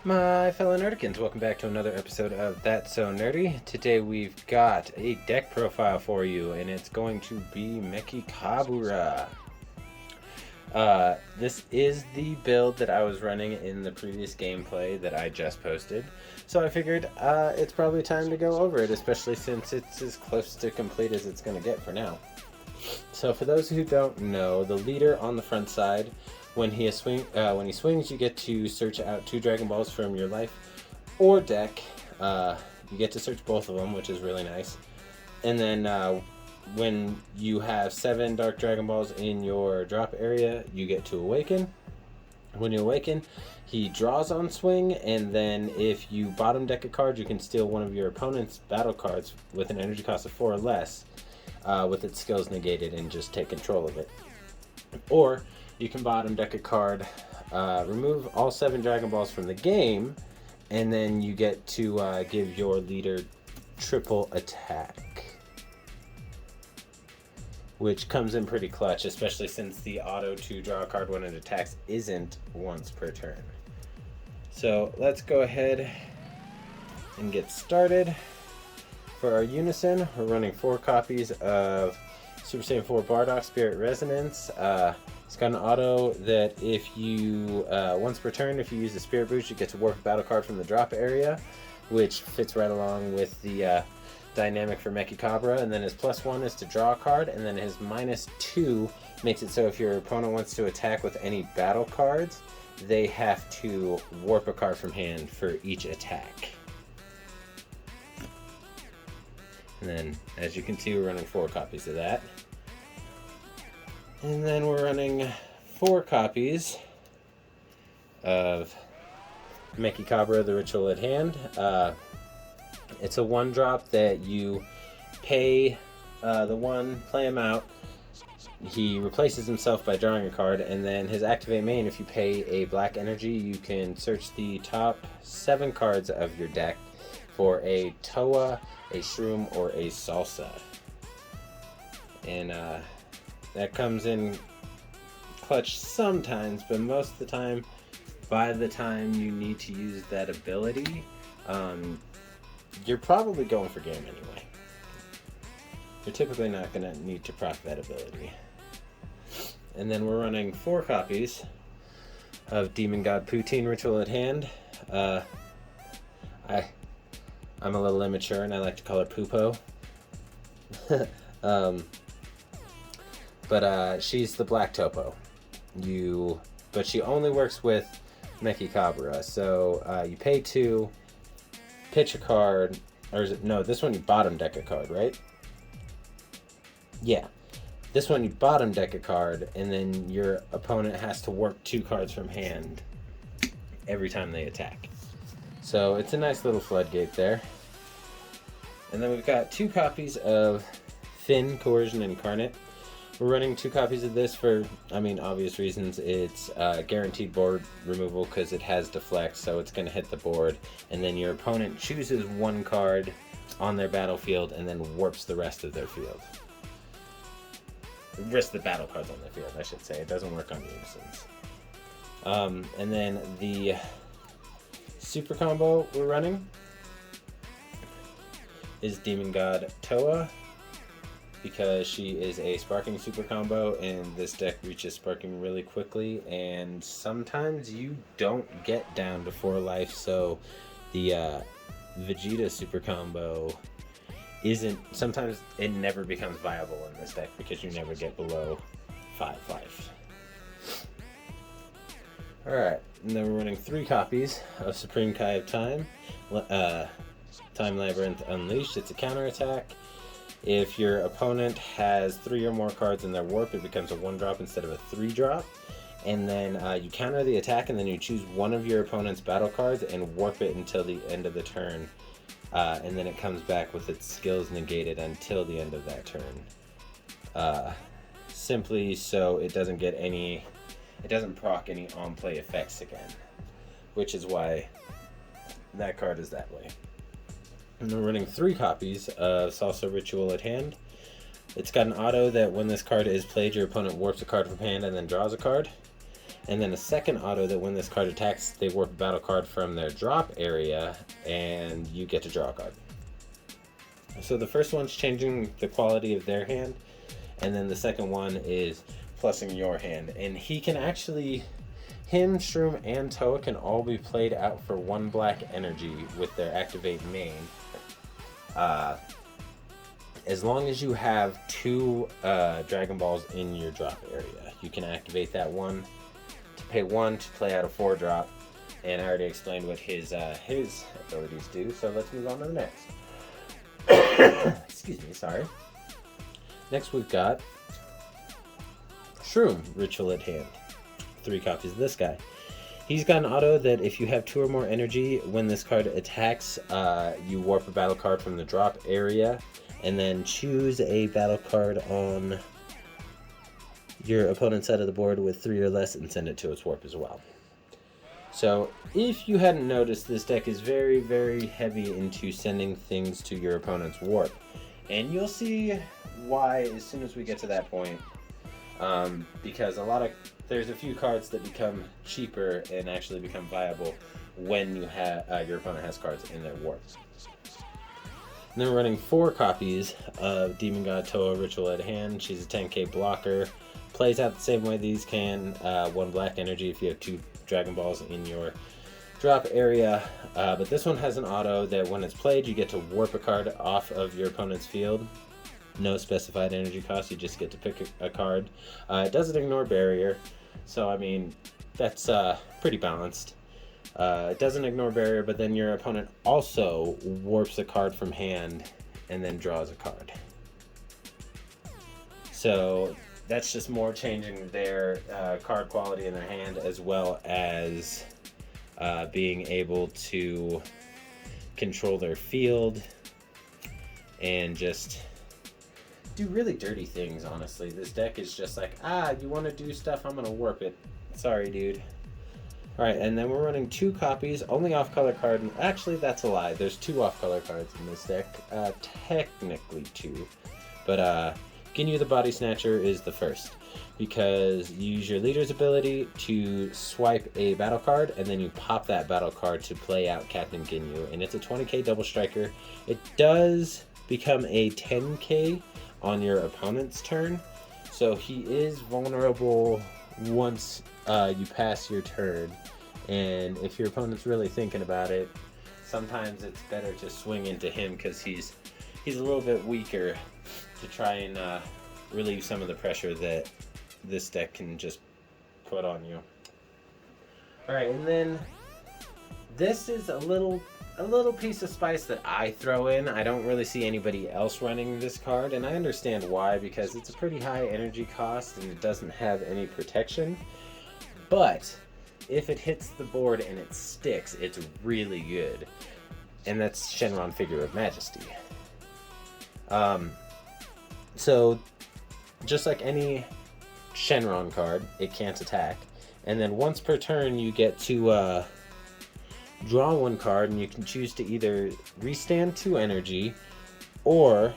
My fellow Nerdikins, welcome back to another episode of That's So Nerdy. Today we've got a deck profile for you, and it's going to be Mechikabura. This is the build that I was running in the previous gameplay that I just posted, so I figured it's probably time to go over it, especially since it's as close to complete as it's going to get for now. So for those who don't know, the leader on the front side, when he swings, you get to search out 2 Dragon Balls from your life or deck. You get to search both of them, which is really nice. And then when you have 7 Dark Dragon Balls in your drop area, you get to awaken. When you awaken, he draws on swing, and then if you bottom deck a card, you can steal one of your opponent's battle cards with an energy cost of 4 or less, with its skills negated, and just take control of it. Or you can bottom deck a card, remove all 7 Dragon Balls from the game, and then you get to give your leader triple attack, which comes in pretty clutch, especially since the auto to draw a card when it attacks isn't once per turn. So let's go ahead and get started. For our Unison, we're running 4 copies of Super Saiyan 4 Bardock Spirit Resonance. It's got an auto that if you, once per turn, if you use the Spirit Boost, you get to warp a battle card from the drop area, which fits right along with the dynamic for Mechikabura. And then his +1 is to draw a card, and then his -2 makes it so if your opponent wants to attack with any battle cards, they have to warp a card from hand for each attack. And then, as you can see, we're running 4 copies of that. And then we're running 4 copies of Mechikabura, the Ritual at Hand. It's a 1-drop that you pay the 1, play him out. He replaces himself by drawing a card, and then his activate main, if you pay a black energy, you can search the top 7 cards of your deck for a Toa, a Shroom, or a Salsa. And that comes in clutch sometimes, but most of the time, by the time you need to use that ability, you're probably going for game anyway. You're typically not going to need to proc that ability. And then we're running 4 copies of Demon God Pouto Ritual at Hand. I'm a little immature and I like to call her Poopo. But she's the black topo. But she only works with Mechikabura. So you pay 2, pitch a card, or is it, no, this one you bottom deck a card, right? Yeah. This one you bottom deck a card, and then your opponent has to work 2 cards from hand every time they attack. So it's a nice little floodgate there. And then we've got 2 copies of Finn, Coercion Incarnate. We're running 2 copies of this for, obvious reasons. It's guaranteed board removal because it has deflect, so it's going to hit the board. And then your opponent chooses 1 card on their battlefield and then warps the rest of their field. The rest of the battle cards on their field, I should say. It doesn't work on Unisons. And then the super combo we're running is Demon God Toa, because she is a sparking super combo, and this deck reaches sparking really quickly, and sometimes you don't get down to 4 life, so the Vegeta super combo sometimes it never becomes viable in this deck because you never get below 5 life. Alright, and then we're running 3 copies of Supreme Kai of Time. Time Labyrinth Unleashed. It's a counterattack. If your opponent has 3 or more cards in their warp, it becomes a 1-drop instead of a 3-drop. And then you counter the attack, and then you choose one of your opponent's battle cards and warp it until the end of the turn. And then it comes back with its skills negated until the end of that turn. Simply so it doesn't proc any on-play effects again. Which is why that card is that way. And we're running 3 copies of Salsa Ritual at Hand. It's got an auto that when this card is played, your opponent warps a card from hand and then draws a card. And then a second auto that when this card attacks, they warp a battle card from their drop area, and you get to draw a card. So the first one's changing the quality of their hand, and then the second one is plussing your hand. And he can actually, him, Shroom, and Toa can all be played out for 1 black energy with their activate main. As long as you have 2 Dragon Balls in your drop area, you can activate that one to pay 1 to play out a 4-drop. And I already explained what his abilities do, so let's move on to the next. Excuse me, sorry. Next we've got Shroom, Ritual at Hand. 3 copies of this guy. He's got an auto that if you have 2 or more energy, when this card attacks, you warp a battle card from the drop area, and then choose a battle card on your opponent's side of the board with 3 or less and send it to its warp as well. So, if you hadn't noticed, this deck is very, very heavy into sending things to your opponent's warp. And you'll see why as soon as we get to that point. Because there's a few cards that become cheaper and actually become viable when you have your opponent has cards in their warp. And then we're running 4 copies of Demon God Toa, Ritual at Hand. She's a 10k blocker. Plays out the same way these can. 1 black energy if you have 2 Dragon Balls in your drop area. But this one has an auto that when it's played, you get to warp a card off of your opponent's field. No specified energy cost, you just get to pick a card. It doesn't ignore barrier, so I mean, that's pretty balanced. It doesn't ignore barrier, but then your opponent also warps a card from hand and then draws a card. So that's just more changing their card quality in their hand, as well as being able to control their field and just do really dirty things, honestly. This deck is just like, you want to do stuff, I'm going to warp it. Sorry, dude. Alright, and then we're running 2 copies, only off-color card. Actually, that's a lie. There's 2 off-color cards in this deck. Technically 2. But Ginyu the Body Snatcher is the first, because you use your leader's ability to swipe a battle card, and then you pop that battle card to play out Captain Ginyu. And it's a 20k double striker. It does become a 10k on your opponent's turn, so he is vulnerable once you pass your turn. And if your opponent's really thinking about it, sometimes it's better to swing into him because he's a little bit weaker, to try and relieve some of the pressure that this deck can just put on you. Alright, and then this is a little piece of spice that I throw in. I don't really see anybody else running this card, and I understand why, because it's a pretty high energy cost and it doesn't have any protection. But if it hits the board and it sticks, it's really good. And that's Shenron, Figure of Majesty. So just like any Shenron card, it can't attack. And then once per turn, you get to draw 1 card, and you can choose to either restand 2 energy or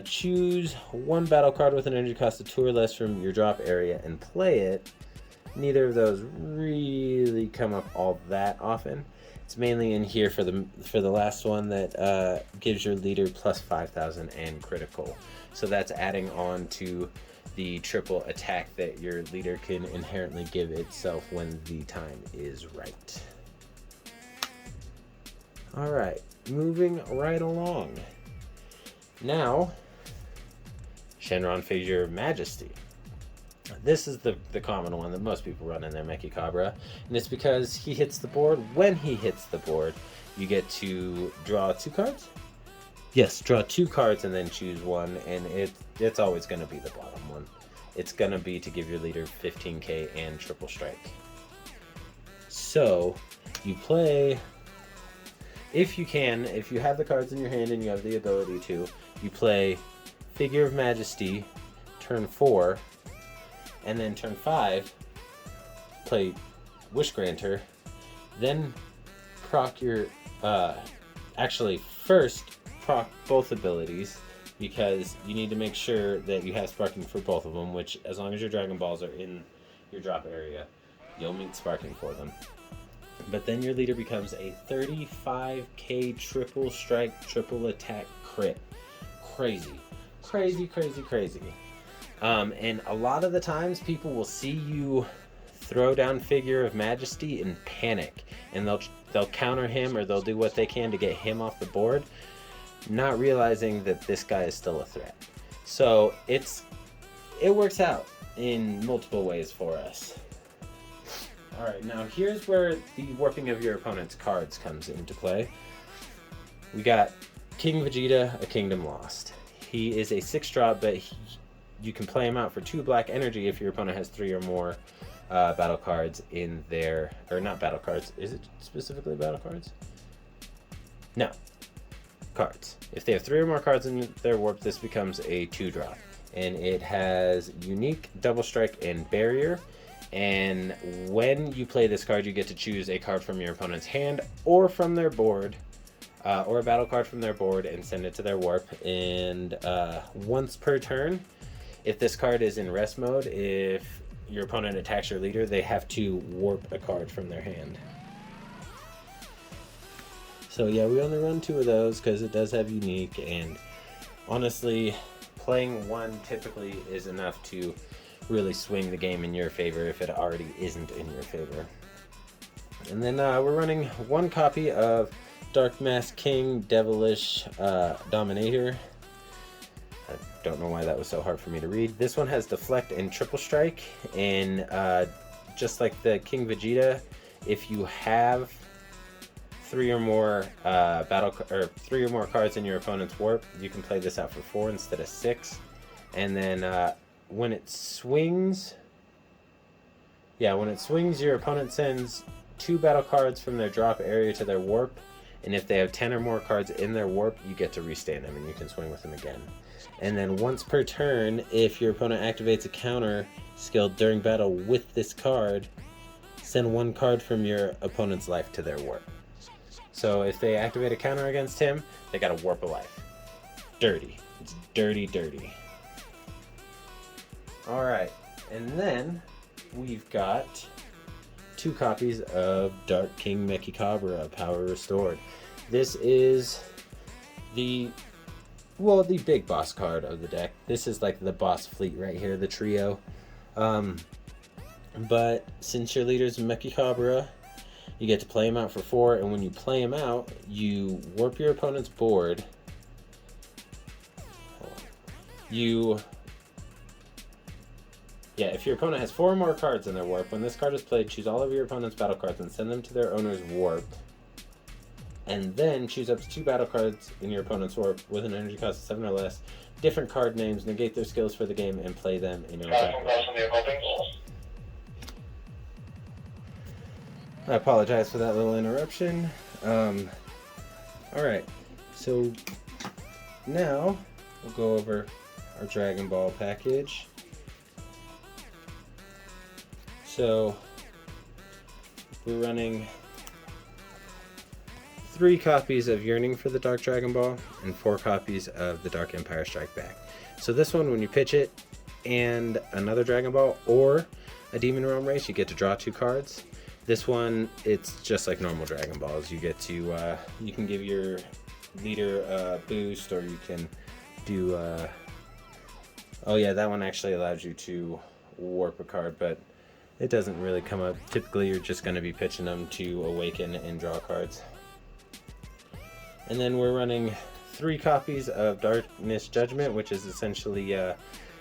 choose 1 battle card with an energy cost of 2 or less from your drop area and play it. Neither of those really come up all that often. It's mainly in here for the last one that gives your leader plus 5,000 and critical. So that's adding on to the triple attack that your leader can inherently give itself when the time is right. Alright, moving right along. Now, Shenron, Figure of Majesty. This is the common one that most people run in their Mechikabura, and it's because he hits the board. When he hits the board, you get to draw 2 cards? Yes, draw 2 cards and then choose 1, and it's always going to be the bottom one. It's going to be to give your leader 15k and triple strike. So, you play, if you can, if you have the cards in your hand and you have the ability to, you play Figure of Majesty turn 4, and then turn 5, play Wish Granter, then proc your, actually first proc both abilities, because you need to make sure that you have sparking for both of them, which as long as your Dragon Balls are in your drop area, you'll meet sparking for them. But then your leader becomes a 35k triple strike, triple attack crit. Crazy. Crazy, crazy, crazy. And a lot of the times people will see you throw down Figure of Majesty and panic, and they'll counter him, or they'll do what they can to get him off the board, not realizing that this guy is still a threat. So it works out in multiple ways for us. Alright, now here's where the warping of your opponent's cards comes into play. We got King Vegeta, A Kingdom Lost. He is a 6-drop, but you can play him out for 2 black energy if your opponent has 3 or more battle cards in their... Or not battle cards. Is it specifically battle cards? No. Cards. If they have 3 or more cards in their warp, this becomes a 2-drop. And it has Unique, Double Strike, and Barrier. And when you play this card, you get to choose a card from your opponent's hand or from their board, or a battle card from their board, and send it to their warp. And once per turn, if this card is in rest mode, if your opponent attacks your leader, they have to warp a card from their hand. So yeah, we only run 2 of those because it does have Unique, and honestly, playing 1 typically is enough to really swing the game in your favor if it already isn't in your favor. And then we're running 1 copy of Dark Mask King Devilish Dominator. I don't know why that was so hard for me to read. This one has Deflect and Triple Strike, and just like the King Vegeta, if you have 3 or more 3 or more cards in your opponent's warp, you can play this out for 4 instead of 6. And then when it swings, your opponent sends 2 battle cards from their drop area to their warp, and if they have 10 or more cards in their warp, you get to restand them and you can swing with them again. And then once per turn, if your opponent activates a counter skill during battle with this card, send 1 card from your opponent's life to their warp. So if they activate a counter against him, they got a warp a life. Dirty. It's dirty, dirty. Alright, and then we've got 2 copies of Dark King Mechikabura, Power Restored. This is the big boss card of the deck. This is like the boss fleet right here, the trio. But since your leader's Mechikabura, you get to play him out for 4, and when you play him out, you warp your opponent's board. If your opponent has 4 or more cards in their warp, when this card is played, choose all of your opponent's battle cards and send them to their owner's warp. And then choose up to 2 battle cards in your opponent's warp with an energy cost of 7 or less, different card names, negate their skills for the game, and play them in your attack. I apologize for that little interruption. Alright, so now we'll go over our Dragon Ball package. So we're running 3 copies of Yearning for the Dark Dragon Ball and 4 copies of the Dark Empire Strike Back. So this one, when you pitch it and another Dragon Ball or a Demon Realm race, you get to draw 2 cards. This one, it's just like normal Dragon Balls. You get to you can give your leader a boost, or you can do oh yeah, that one actually allows you to warp a card, but it doesn't really come up. Typically, you're just going to be pitching them to awaken and draw cards. And then we're running 3 copies of Darkness Judgment, which is essentially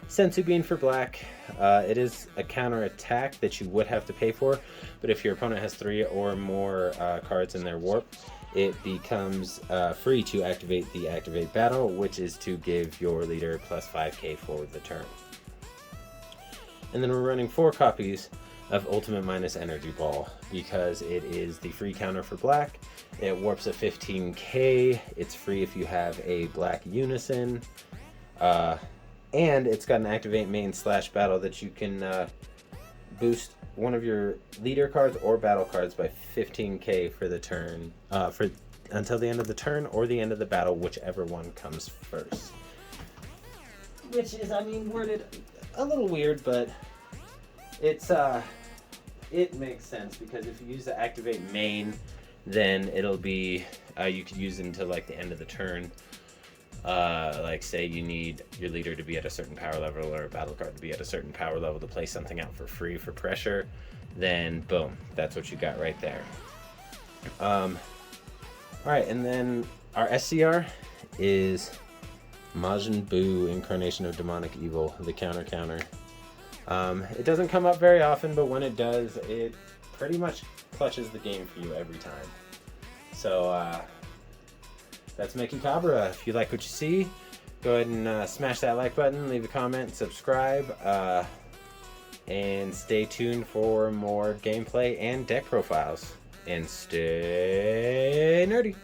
Senzu Bean for black. It is a counter attack that you would have to pay for, but if your opponent has 3 or more cards in their warp, it becomes free to activate the Activate Battle, which is to give your leader plus 5k for the turn. And then we're running 4 copies of Ultimate Minus Energy Ball, because it is the free counter for black. It warps at 15k. It's free if you have a black Unison. And it's got an Activate Main / Battle that you can boost one of your leader cards or battle cards by 15k for the turn, until the end of the turn or the end of the battle, whichever one comes first. Which is, I mean, worded a little weird, but It's it makes sense because if you use the activate main, then it'll be you could use it until like the end of the turn. Like say you need your leader to be at a certain power level or a battle card to be at a certain power level to play something out for free for pressure, then boom, that's what you got right there. Alright, and then our SCR is Majin Buu, Incarnation of Demonic Evil, the counter. It doesn't come up very often, but when it does, it pretty much clutches the game for you every time. So, that's Mechikabura. If you like what you see, go ahead and smash that like button, leave a comment, subscribe, and stay tuned for more gameplay and deck profiles. And stay nerdy!